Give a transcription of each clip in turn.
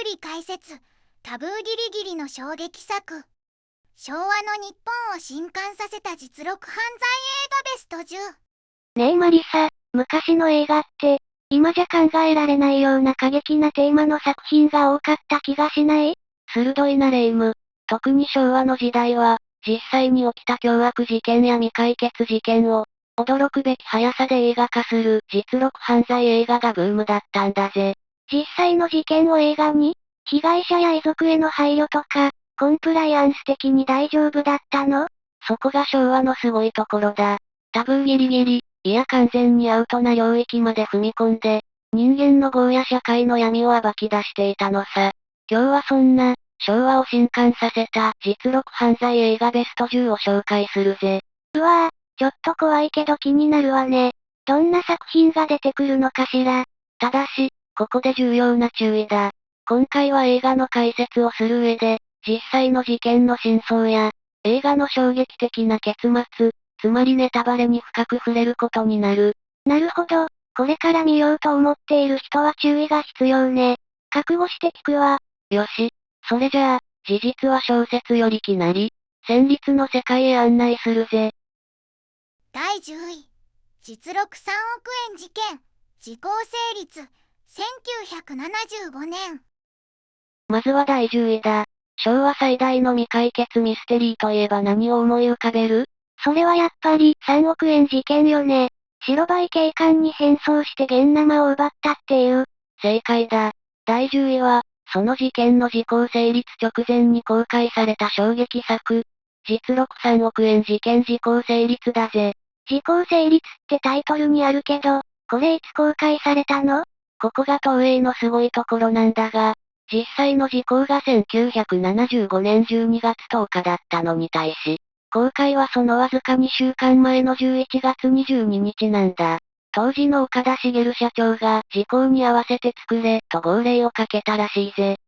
り解説。タブーギリギリの衝撃作。昭和の日本を震撼させた実録犯罪映画ベスト10。ねえマリサ、昔の映画って、今じゃ考えられないような過激なテーマの作品が多かった気がしない？鋭いなレイム。特に昭和の時代は、実際に起きた凶悪事件や未解決事件を、驚くべき速さで映画化する実録犯罪映画がブームだったんだぜ。実際の事件を映画に？被害者や遺族への配慮とか、コンプライアンス的に大丈夫だったの？そこが昭和のすごいところだ。タブーギリギリ、いや完全にアウトな領域まで踏み込んで、人間の業や社会の闇を暴き出していたのさ。今日はそんな、昭和を震撼させた実録犯罪映画ベスト10を紹介するぜ。うわぁ、ちょっと怖いけど気になるわね。どんな作品が出てくるのかしら。ただし、ここで重要な注意だ。今回は映画の解説をする上で、実際の事件の真相や、映画の衝撃的な結末、つまりネタバレに深く触れることになる。なるほど、これから見ようと思っている人は注意が必要ね。覚悟して聞くわ。よし。それじゃあ、事実は小説よりきなり、戦慄の世界へ案内するぜ。第10位。実録3億円事件。時効成立。1975年。まずは第10位だ。昭和最大の未解決ミステリーといえば何を思い浮かべる？それはやっぱり3億円事件よね。白バイ警官に変装して現生を奪ったっていう。正解だ。第10位は、その事件の時効成立直前に公開された衝撃作。実録3億円事件時効成立だぜ。時効成立ってタイトルにあるけど、これいつ公開されたの？ここが東映のすごいところなんだが、実際の時効が1975年12月10日だったのに対し、公開はそのわずか2週間前の11月22日なんだ。当時の岡田茂社長が時効に合わせて作れと号令をかけたらしいぜ。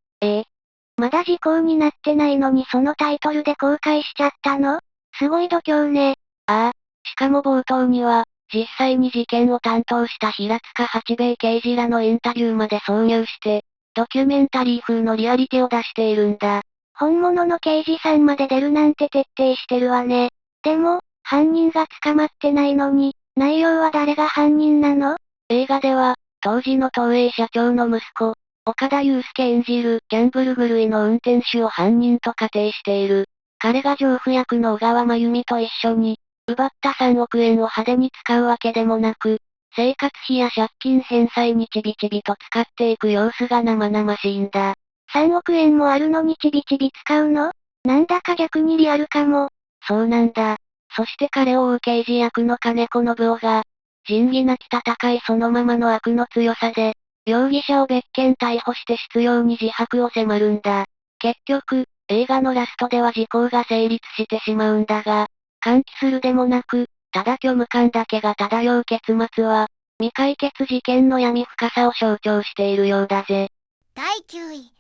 まだ時効になってないのにそのタイトルで公開しちゃったの？すごい度胸ね。ああ、しかも冒頭には、実際に事件を担当した平塚八兵衛刑事らのインタビューまで挿入して、ドキュメンタリー風のリアリティを出しているんだ。本物の刑事さんまで出るなんて徹底してるわね。でも、犯人が捕まってないのに、内容は誰が犯人なの？映画では、当時の東映社長の息子、岡田祐介演じるギャンブル狂いの運転手を犯人と仮定している。彼が情婦役の小川真由美と一緒に、奪った3億円を派手に使うわけでもなく、生活費や借金返済にちびちびと使っていく様子が生々しいんだ。3億円もあるのにちびちび使うの？なんだか逆にリアルかも。そうなんだ。そして彼を追う刑事役の金子信夫が、仁義なき戦いそのままの悪の強さで、容疑者を別件逮捕して執拗に自白を迫るんだ。結局、映画のラストでは時効が成立してしまうんだが、歓喜するでもなく、ただ虚無感だけが漂う結末は、未解決事件の闇深さを象徴しているようだぜ。第9位。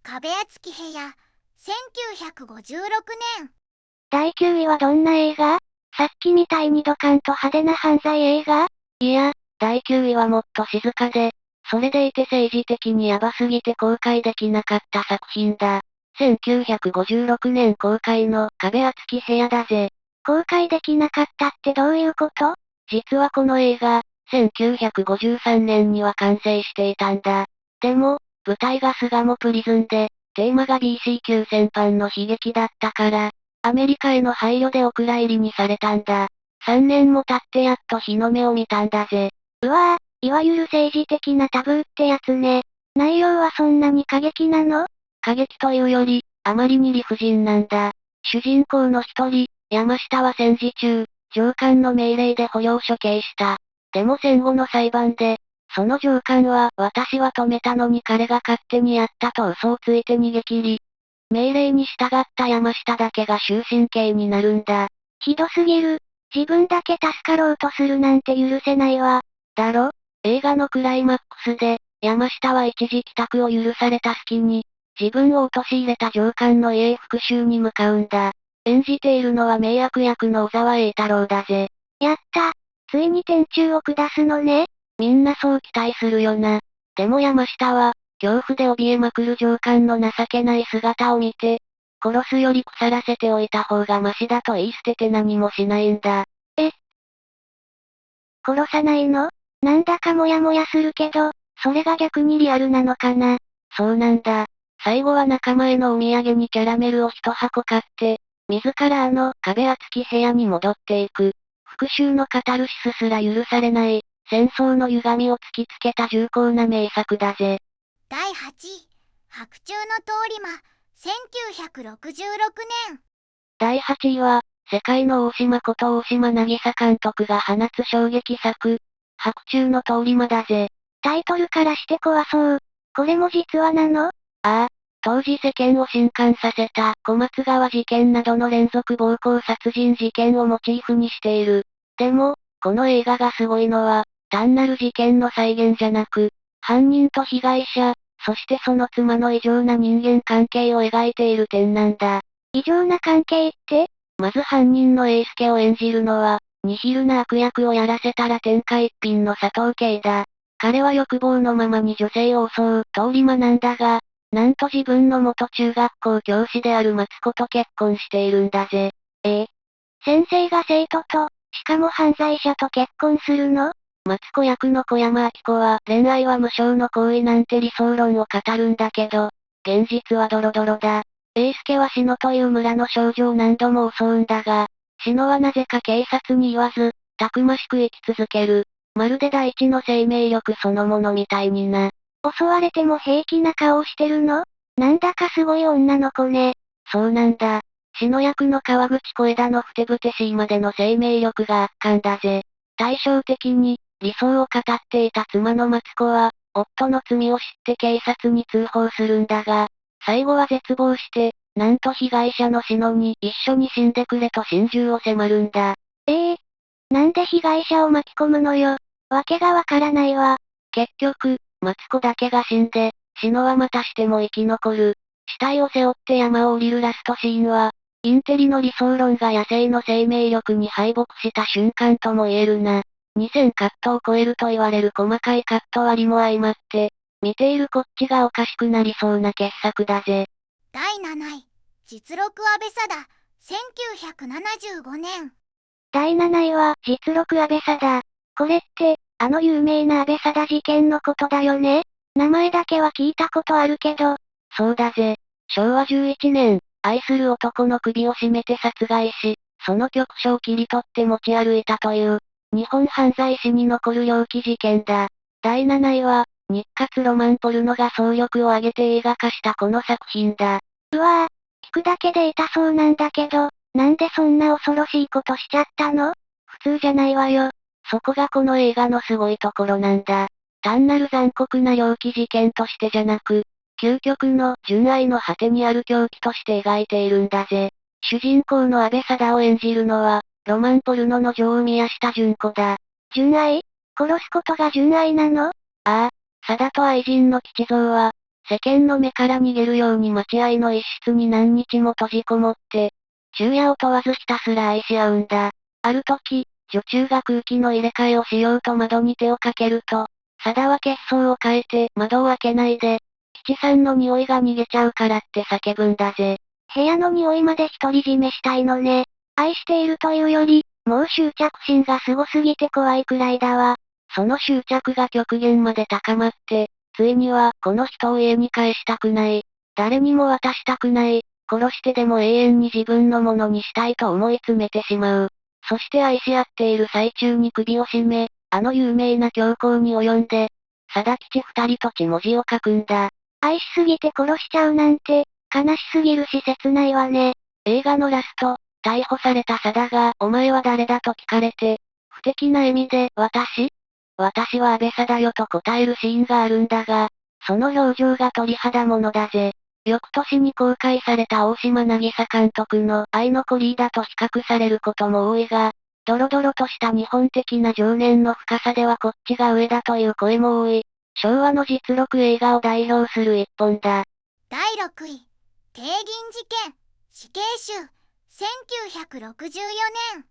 壁厚き部屋。1956年。第9位はどんな映画？さっきみたいにドカンと派手な犯罪映画？いや、第9位はもっと静かで、それでいて政治的にヤバすぎて公開できなかった作品だ。1956年公開の壁厚き部屋だぜ。公開できなかったってどういうこと？実はこの映画、1953年には完成していたんだ。でも、舞台が巣鴨プリズンで、テーマが BC 級戦犯の悲劇だったから、アメリカへの配慮でお蔵入りにされたんだ。3年も経ってやっと日の目を見たんだぜ。うわぁ、いわゆる政治的なタブーってやつね。内容はそんなに過激なの？過激というより、あまりに理不尽なんだ。主人公の一人、山下は戦時中、上官の命令で捕虜を処刑した。でも戦後の裁判で、その上官は私は止めたのに彼が勝手にやったと嘘をついて逃げ切り、命令に従った山下だけが終身刑になるんだ。ひどすぎる。自分だけ助かろうとするなんて許せないわ。だろ？映画のクライマックスで、山下は一時帰宅を許された隙に、自分を陥れた上官の家へ復讐に向かうんだ。演じているのは名悪役の小沢栄太郎だぜ。やった。ついに天誅を下すのね。みんなそう期待するよな。でも山下は、恐怖で怯えまくる上官の情けない姿を見て、殺すより腐らせておいた方がマシだと言い捨てて何もしないんだ。殺さないの？なんだかモヤモヤするけど、それが逆にリアルなのかな。そうなんだ。最後は仲間へのお土産にキャラメルを一箱買って、自ら壁厚き部屋に戻っていく。復讐のカタルシスすら許されない、戦争の歪みを突きつけた重厚な名作だぜ。第8位、白昼の通り魔、1966年。第8位は、世界の大島こと大島渚監督が放つ衝撃作、白昼の通り魔だぜ。タイトルからして怖そう。これも実話なの？ああ、当時世間を震撼させた小松川事件などの連続暴行殺人事件をモチーフにしている。でも、この映画がすごいのは、単なる事件の再現じゃなく、犯人と被害者、そしてその妻の異常な人間関係を描いている点なんだ。異常な関係って？まず犯人の英介を演じるのは、ニヒルな悪役をやらせたら天下一品の佐藤圭だ。彼は欲望のままに女性を襲う通り魔なんだが、なんと自分の元中学校教師であるマツコと結婚しているんだぜ。先生が生徒と、しかも犯罪者と結婚するの？マツコ役の小山明子は恋愛は無償の行為なんて理想論を語るんだけど、現実はドロドロだ。英介は篠という村の少女を何度も襲うんだが、篠はなぜか警察に言わず、たくましく生き続ける。まるで大地の生命力そのものみたいにな。襲われても平気な顔してるの？なんだかすごい女の子ね。そうなんだ。篠役の川口小枝のふてぶてしいまでの生命力が圧巻だぜ。対照的に、理想を語っていた妻のマツコは、夫の罪を知って警察に通報するんだが、最後は絶望して、なんと被害者の篠に一緒に死んでくれと心中を迫るんだ。なんで被害者を巻き込むのよ。わけがわからないわ。結局、マツコだけが死んで、篠はまたしても生き残る。死体を背負って山を降りるラストシーンは、インテリの理想論が野生の生命力に敗北した瞬間とも言えるな。2000カットを超えると言われる細かいカット割りも相まって、見ているこっちがおかしくなりそうな傑作だぜ。第7位、実録阿部貞、1975年。第7位は、実録阿部貞。これって、あの有名な阿部貞事件のことだよね？名前だけは聞いたことあるけど。そうだぜ。昭和11年、愛する男の首を絞めて殺害し、その局所を切り取って持ち歩いたという、日本犯罪史に残る猟奇事件だ。第7位は、日活ロマンポルノが総力を挙げて映画化したこの作品だ。うわぁ、聞くだけで痛そうなんだけど、なんでそんな恐ろしいことしちゃったの？普通じゃないわよ。そこがこの映画のすごいところなんだ。単なる残酷な猟奇事件としてじゃなく、究極の純愛の果てにある狂気として描いているんだぜ。主人公の阿部貞を演じるのは、ロマンポルノの女王宮下純子だ。純愛？殺すことが純愛なの？ああ、貞と愛人の吉蔵は、世間の目から逃げるように待合の一室に何日も閉じこもって、昼夜を問わずひたすら愛し合うんだ。ある時、女中が空気の入れ替えをしようと窓に手をかけると、貞は血相を変えて窓を開けないで、吉さんの匂いが逃げちゃうからって叫ぶんだぜ。部屋の匂いまで独り占めしたいのね。愛しているというより、もう執着心がすごすぎて怖いくらいだわ。その執着が極限まで高まって、ついにはこの人を家に帰したくない。誰にも渡したくない。殺してでも永遠に自分のものにしたいと思い詰めてしまう。そして愛し合っている最中に首を絞め、あの有名な凶行に及んで、貞吉二人と血文字を書くんだ。愛しすぎて殺しちゃうなんて、悲しすぎるし切ないわね。映画のラスト、逮捕された貞が、お前は誰だと聞かれて、不敵な笑みで、私は安倍貞よと答えるシーンがあるんだが、その表情が鳥肌ものだぜ。翌年に公開された大島渚監督の愛のコリーダと比較されることも多いが、ドロドロとした日本的な情念の深さではこっちが上だという声も多い。昭和の実録映画を代表する一本だ。第6位、帝銀事件、死刑囚、1964年。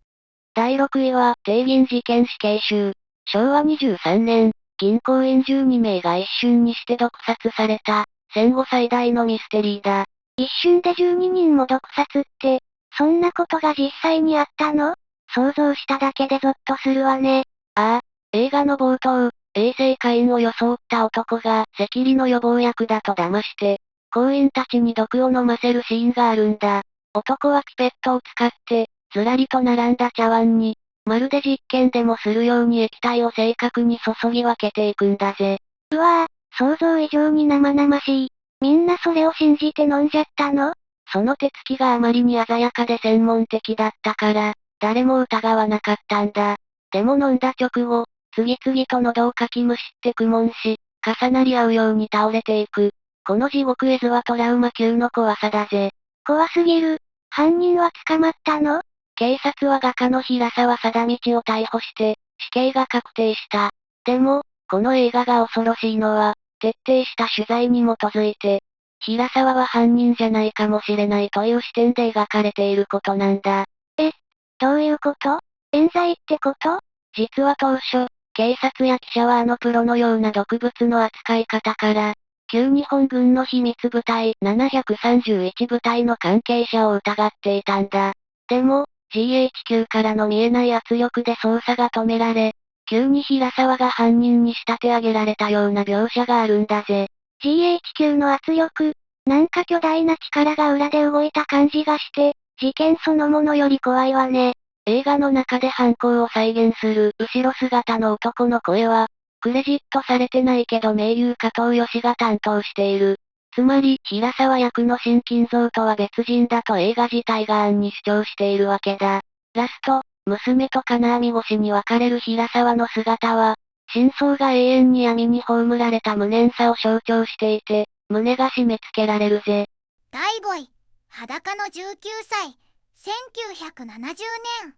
第6位は、帝銀事件死刑囚。昭和23年、銀行員12名が一瞬にして毒殺された、戦後最大のミステリーだ。一瞬で12人も毒殺って、そんなことが実際にあったの？想像しただけでゾッとするわね。ああ、映画の冒頭、衛生課員を装った男が赤痢の予防薬だと騙して、行員たちに毒を飲ませるシーンがあるんだ。男はピペットを使って、ずらりと並んだ茶碗に、まるで実験でもするように液体を正確に注ぎ分けていくんだぜ。うわぁ、想像以上に生々しい。みんなそれを信じて飲んじゃったの？その手つきがあまりに鮮やかで専門的だったから、誰も疑わなかったんだ。でも飲んだ直後、次々と喉をかきむしって苦悶し、重なり合うように倒れていく。この地獄絵図はトラウマ級の怖さだぜ。怖すぎる。犯人は捕まったの？警察は画家の平沢貞道を逮捕して、死刑が確定した。でも、この映画が恐ろしいのは、徹底した取材に基づいて、平沢は犯人じゃないかもしれないという視点で描かれていることなんだ。どういうこと？冤罪ってこと？実は当初、警察や記者はあのプロのような毒物の扱い方から、旧日本軍の秘密部隊731部隊の関係者を疑っていたんだ。でも、GHQ からの見えない圧力で捜査が止められ、急に平沢が犯人に仕立て上げられたような描写があるんだぜ。GHQ の圧力、なんか巨大な力が裏で動いた感じがして、事件そのものより怖いわね。映画の中で犯行を再現する後ろ姿の男の声は、クレジットされてないけど名優加藤義が担当している。つまり、平沢役の新金蔵とは別人だと映画自体が暗に主張しているわけだ。ラスト、娘と金網越しに別れる平沢の姿は、真相が永遠に闇に葬られた無念さを象徴していて、胸が締め付けられるぜ。第5位、裸の19歳、1970年。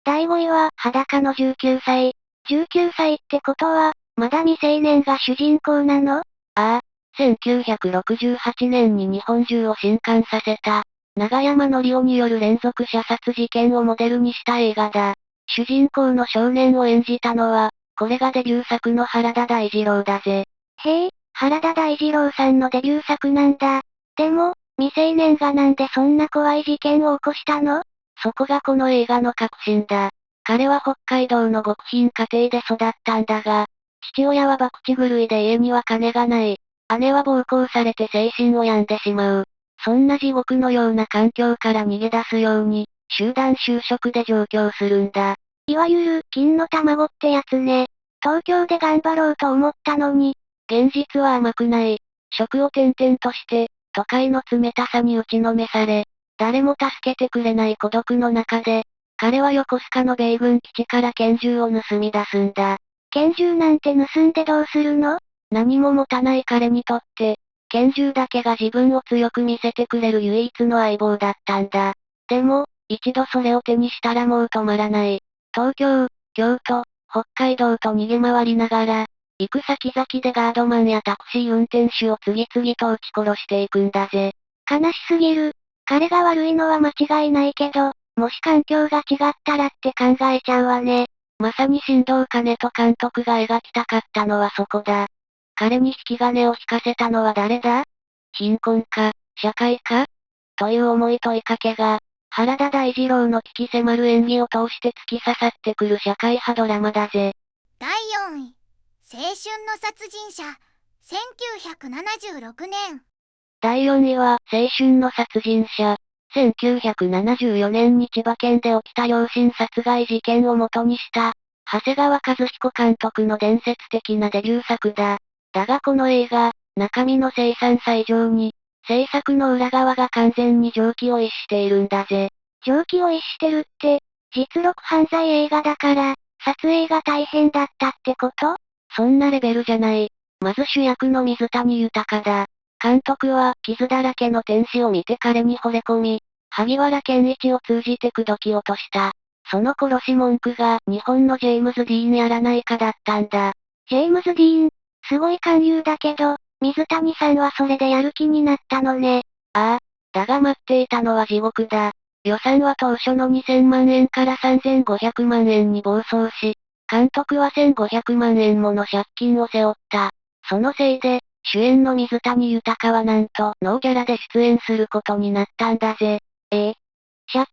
第5位は、裸の19歳。19歳ってことは、まだ未成年が主人公なの？ああ、1968年に日本中を震撼させた、永山則夫による連続射殺事件をモデルにした映画だ。主人公の少年を演じたのは、これがデビュー作の原田大二郎だぜ。へえ、原田大二郎さんのデビュー作なんだ。でも、未成年がなんでそんな怖い事件を起こしたの？そこがこの映画の核心だ。彼は北海道の極貧家庭で育ったんだが、父親は博打狂いで家には金がない。姉は暴行されて精神を病んでしまう。そんな地獄のような環境から逃げ出すように、集団就職で上京するんだ。いわゆる、金の卵ってやつね。東京で頑張ろうと思ったのに。現実は甘くない。職を転々として、都会の冷たさに打ちのめされ、誰も助けてくれない孤独の中で、彼は横須賀の米軍基地から拳銃を盗み出すんだ。拳銃なんて盗んでどうするの？何も持たない彼にとって、拳銃だけが自分を強く見せてくれる唯一の相棒だったんだ。でも、一度それを手にしたらもう止まらない。東京、京都、北海道と逃げ回りながら、行く先々でガードマンやタクシー運転手を次々と撃ち殺していくんだぜ。悲しすぎる。彼が悪いのは間違いないけど、もし環境が違ったらって考えちゃうわね。まさに新藤兼人監督が描きたかったのはそこだ。彼に引き金を引かせたのは誰だ？貧困か、社会かという重い問いかけが、原田大二郎の鬼気迫る演技を通して突き刺さってくる社会派ドラマだぜ。第4位、青春の殺人者、1976年。第4位は、青春の殺人者。1974年に千葉県で起きた両親殺害事件を元にした、長谷川和彦監督の伝説的なデビュー作だ。だがこの映画、中身の凄惨さ以上に、制作の裏側が完全に常軌を逸しているんだぜ。常軌を逸してるって、実録犯罪映画だから、撮影が大変だったってこと？そんなレベルじゃない。まず主役の水谷豊だ。監督は、傷だらけの天使を見て彼に惚れ込み、萩原健一を通じて口説き落とした。その殺し文句が日本のジェームズ・ディーンやらないかだったんだ。ジェームズ・ディーン、すごい勧誘だけど、水谷さんはそれでやる気になったのね。ああ、だが待っていたのは地獄だ。予算は当初の2000万円から3500万円に暴走し、監督は1500万円もの借金を背負った。そのせいで、主演の水谷豊はなんとノーギャラで出演することになったんだぜ。借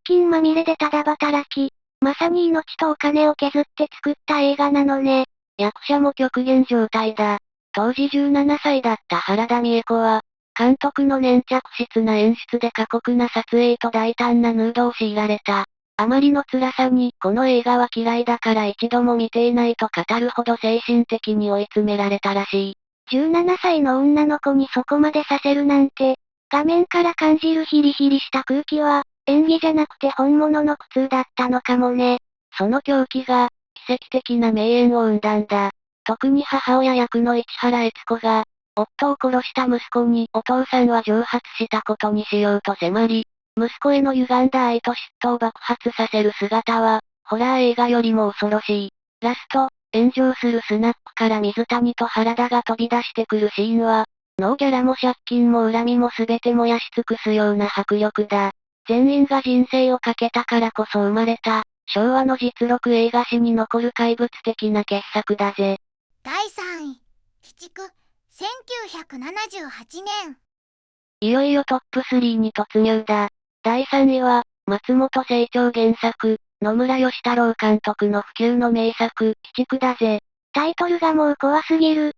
金まみれでただ働き、まさに命とお金を削って作った映画なのね。役者も極限状態だ。当時17歳だった原田美枝子は、監督の粘着質な演出で過酷な撮影と大胆なヌードを強いられた。あまりの辛さに、この映画は嫌いだから一度も見ていないと語るほど精神的に追い詰められたらしい。17歳の女の子にそこまでさせるなんて、画面から感じるヒリヒリした空気は、演技じゃなくて本物の苦痛だったのかもね。その狂気が、奇跡的な名演を生んだんだ。特に母親役の市原悦子が、夫を殺した息子にお父さんは蒸発したことにしようと迫り、息子への歪んだ愛と嫉妬を爆発させる姿は、ホラー映画よりも恐ろしい。ラスト、炎上するスナックから水谷と原田が飛び出してくるシーンは、ノーギャラも借金も恨みも全て燃やし尽くすような迫力だ。全員が人生をかけたからこそ生まれた、昭和の実録映画史に残る怪物的な傑作だぜ。第3位、鬼畜、1978年。いよいよトップ3に突入だ。第3位は、松本清張原作、野村義太郎監督の不朽の名作、鬼畜だぜ。タイトルがもう怖すぎる。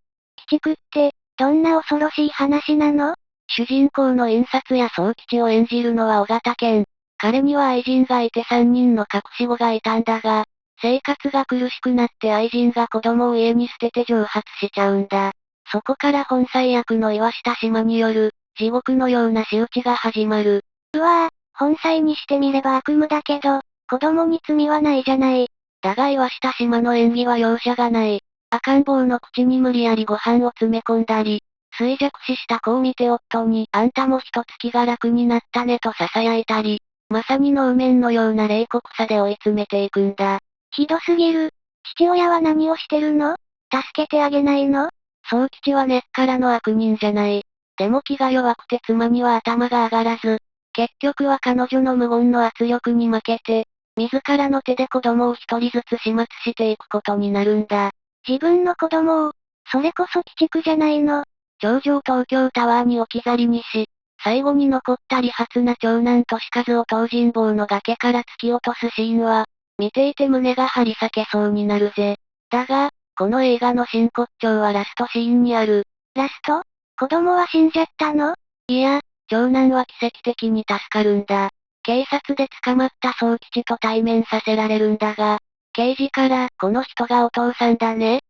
鬼畜って、どんな恐ろしい話なの？主人公の印刷や宗吉を演じるのは尾形健。彼には愛人がいて3人の隠し子がいたんだが、生活が苦しくなって愛人が子供を家に捨てて蒸発しちゃうんだ。そこから本妻役の岩下志麻による、地獄のような仕打ちが始まる。うわぁ、本妻にしてみれば悪夢だけど、子供に罪はないじゃない。だが岩下志麻の演技は容赦がない。赤ん坊の口に無理やりご飯を詰め込んだり、衰弱死した子を見て夫に、あんたも一月が楽になったねと囁いたり、まさに能面のような冷酷さで追い詰めていくんだ。ひどすぎる。父親は何をしてるの？助けてあげないの？宗吉は根っからの悪人じゃない。でも気が弱くて妻には頭が上がらず、結局は彼女の無言の圧力に負けて、自らの手で子供を一人ずつ始末していくことになるんだ。自分の子供を、それこそ鬼畜じゃないの。頂上東京タワーに置き去りにし、最後に残った利発な長男としかずを東尋坊の崖から突き落とすシーンは、見ていて胸が張り裂けそうになるぜ。だが、この映画の真骨頂はラストシーンにある。ラスト？子供は死んじゃったの？いや、長男は奇跡的に助かるんだ。警察で捕まった宗吉と対面させられるんだが、刑事から、この人がお父さんだね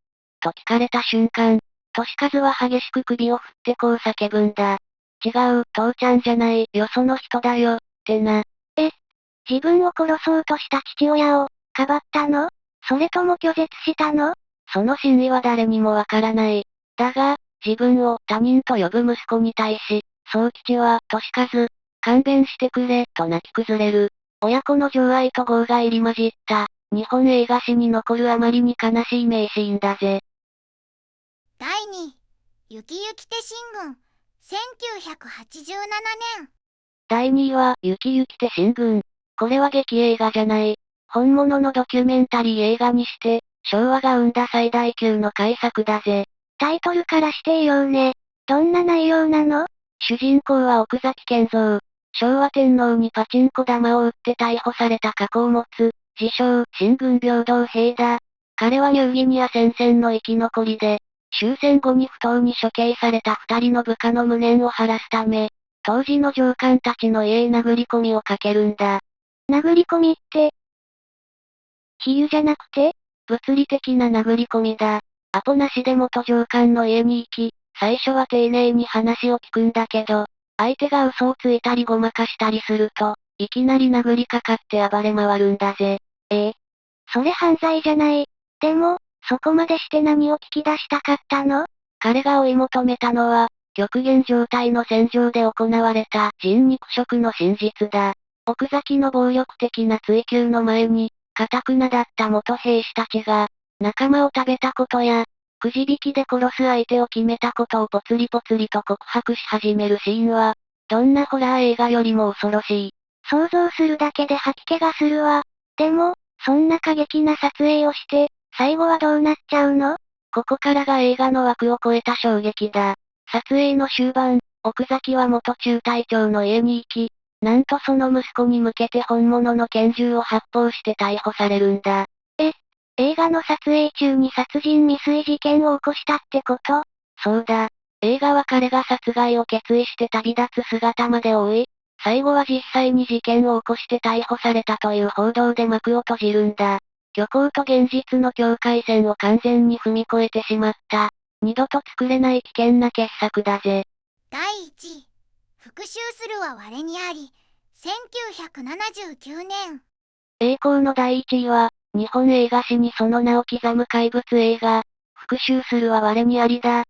と聞かれた瞬間、俊和は激しく首を振ってこう叫ぶんだ。違う、父ちゃんじゃない、よその人だよ、ってな。自分を殺そうとした父親を、かばったの？それとも拒絶したの？その真意は誰にもわからない。だが、自分を他人と呼ぶ息子に対し、宗吉は、俊和、勘弁してくれ、と泣き崩れる。親子の情愛と業が入り混じった、日本映画史に残るあまりに悲しい名シーンだぜ。第2位、ゆきゆきて新軍、1987年。第2位は、ゆきゆきて新軍。これは劇映画じゃない。本物のドキュメンタリー映画にして、昭和が生んだ最大級の傑作だぜ。タイトルからしていようね。どんな内容なの？主人公は奥崎健三。昭和天皇にパチンコ玉を売って逮捕された過去を持つ、自称、新軍平等兵だ。彼はニューギニア戦線の生き残りで、終戦後に不当に処刑された二人の部下の無念を晴らすため、当時の上官たちの家へ殴り込みをかけるんだ。殴り込みって、比喩じゃなくて？物理的な殴り込みだ。アポなしで元上官の家に行き、最初は丁寧に話を聞くんだけど、相手が嘘をついたりごまかしたりすると、いきなり殴りかかって暴れ回るんだぜ。それ犯罪じゃない。でも、そこまでして何を聞き出したかったの？彼が追い求めたのは、極限状態の戦場で行われた人肉食の真実だ。奥崎の暴力的な追及の前に、堅くなだった元兵士たちが、仲間を食べたことや、くじ引きで殺す相手を決めたことをぽつりぽつりと告白し始めるシーンは、どんなホラー映画よりも恐ろしい。想像するだけで吐き気がするわ。でも、そんな過激な撮影をして、最後はどうなっちゃうの？ここからが映画の枠を超えた衝撃だ。撮影の終盤、奥崎は元中隊長の家に行き、なんとその息子に向けて本物の拳銃を発砲して逮捕されるんだ。映画の撮影中に殺人未遂事件を起こしたってこと？そうだ。映画は彼が殺害を決意して旅立つ姿まで追い、最後は実際に事件を起こして逮捕されたという報道で幕を閉じるんだ。虚構と現実の境界線を完全に踏み越えてしまった。二度と作れない危険な傑作だぜ。第1位、復讐するは我にあり、1979年。栄光の第1位は、日本映画史にその名を刻む怪物映画、復讐するは我にありだ。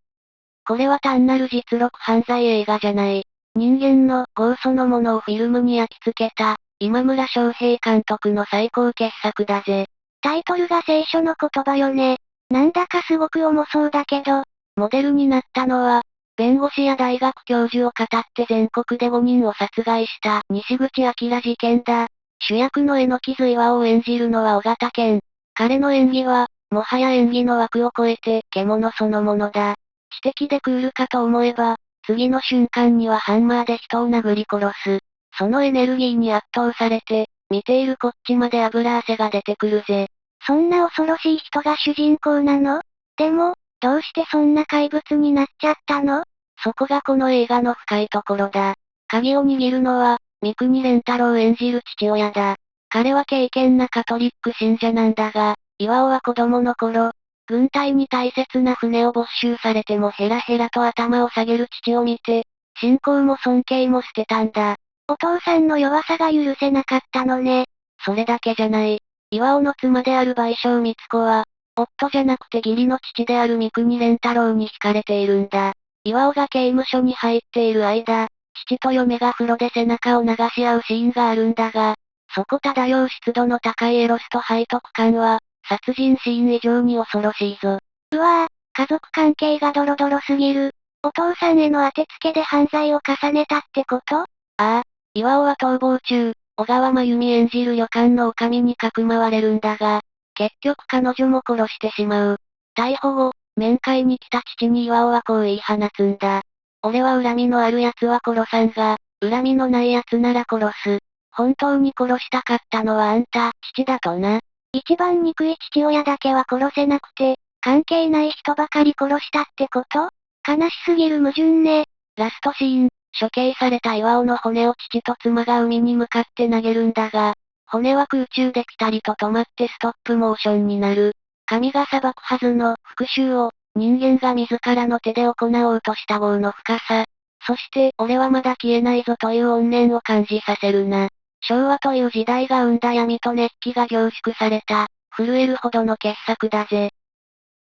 これは単なる実録犯罪映画じゃない。人間の業そのものをフィルムに焼き付けた、今村昌平監督の最高傑作だぜ。タイトルが聖書の言葉よね。なんだかすごく重そうだけど、モデルになったのは、弁護士や大学教授を語って全国で5人を殺害した西口明事件だ。主役の榎木随和を演じるのは尾形健。彼の演技は、もはや演技の枠を超えて獣そのものだ。知的でクールかと思えば、次の瞬間にはハンマーで人を殴り殺す。そのエネルギーに圧倒されて、見ているこっちまで油汗が出てくるぜ。そんな恐ろしい人が主人公なの？でも、どうしてそんな怪物になっちゃったの？そこがこの映画の深いところだ。鍵を握るのは、三國連太郎演じる父親だ。彼は敬虔なカトリック信者なんだが、巌は子供の頃、軍隊に大切な船を没収されてもヘラヘラと頭を下げる父を見て、信仰も尊敬も捨てたんだ。お父さんの弱さが許せなかったのね。それだけじゃない。巌の妻である賠償光子は、夫じゃなくて義理の父である三國連太郎に惹かれているんだ。巌が刑務所に入っている間、父と嫁が風呂で背中を流し合うシーンがあるんだが、そこ漂う湿度の高いエロスと背徳感は、殺人シーン以上に恐ろしいぞ。うわぁ、家族関係がドロドロすぎる。お父さんへの当てつけで犯罪を重ねたってこと？ああ、巌は逃亡中、小川真由美演じる旅館の女将にかくまわれるんだが、結局彼女も殺してしまう。逮捕後、面会に来た父に巌はこう言い放つんだ。俺は恨みのある奴は殺さんが、恨みのない奴なら殺す。本当に殺したかったのはあんた、父だとな。一番憎い父親だけは殺せなくて、関係ない人ばかり殺したってこと？悲しすぎる矛盾ね。ラストシーン、処刑された巌の骨を父と妻が海に向かって投げるんだが、骨は空中でピタリと止まってストップモーションになる。神が裁くはずの復讐を、人間が自らの手で行おうとした業の深さ。そして、俺はまだ消えないぞという怨念を感じさせるな。昭和という時代が生んだ闇と熱気が凝縮された、震えるほどの傑作だぜ。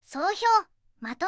総評、まと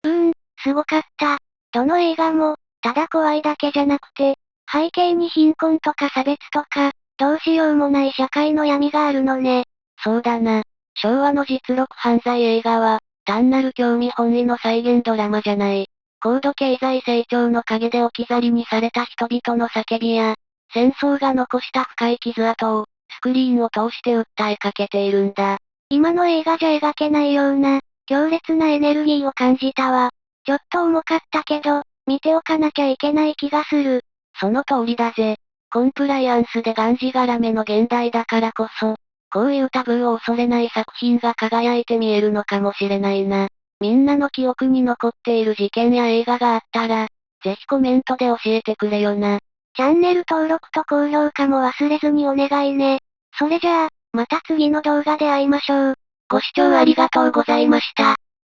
め。すごかった。どの映画も、ただ怖いだけじゃなくて、背景に貧困とか差別とか、どうしようもない社会の闇があるのね。そうだな。昭和の実録犯罪映画は、単なる興味本位の再現ドラマじゃない。高度経済成長の陰で置き去りにされた人々の叫びや、戦争が残した深い傷跡を、スクリーンを通して訴えかけているんだ。今の映画じゃ描けないような、強烈なエネルギーを感じたわ。ちょっと重かったけど、見ておかなきゃいけない気がする。その通りだぜ。コンプライアンスでがんじがらめの現代だからこそ、こういうタブーを恐れない作品が輝いて見えるのかもしれないな。みんなの記憶に残っている事件や映画があったら、ぜひコメントで教えてくれよな。チャンネル登録と高評価も忘れずにお願いね。それじゃあ、また次の動画で会いましょう。ご視聴ありがとうございました。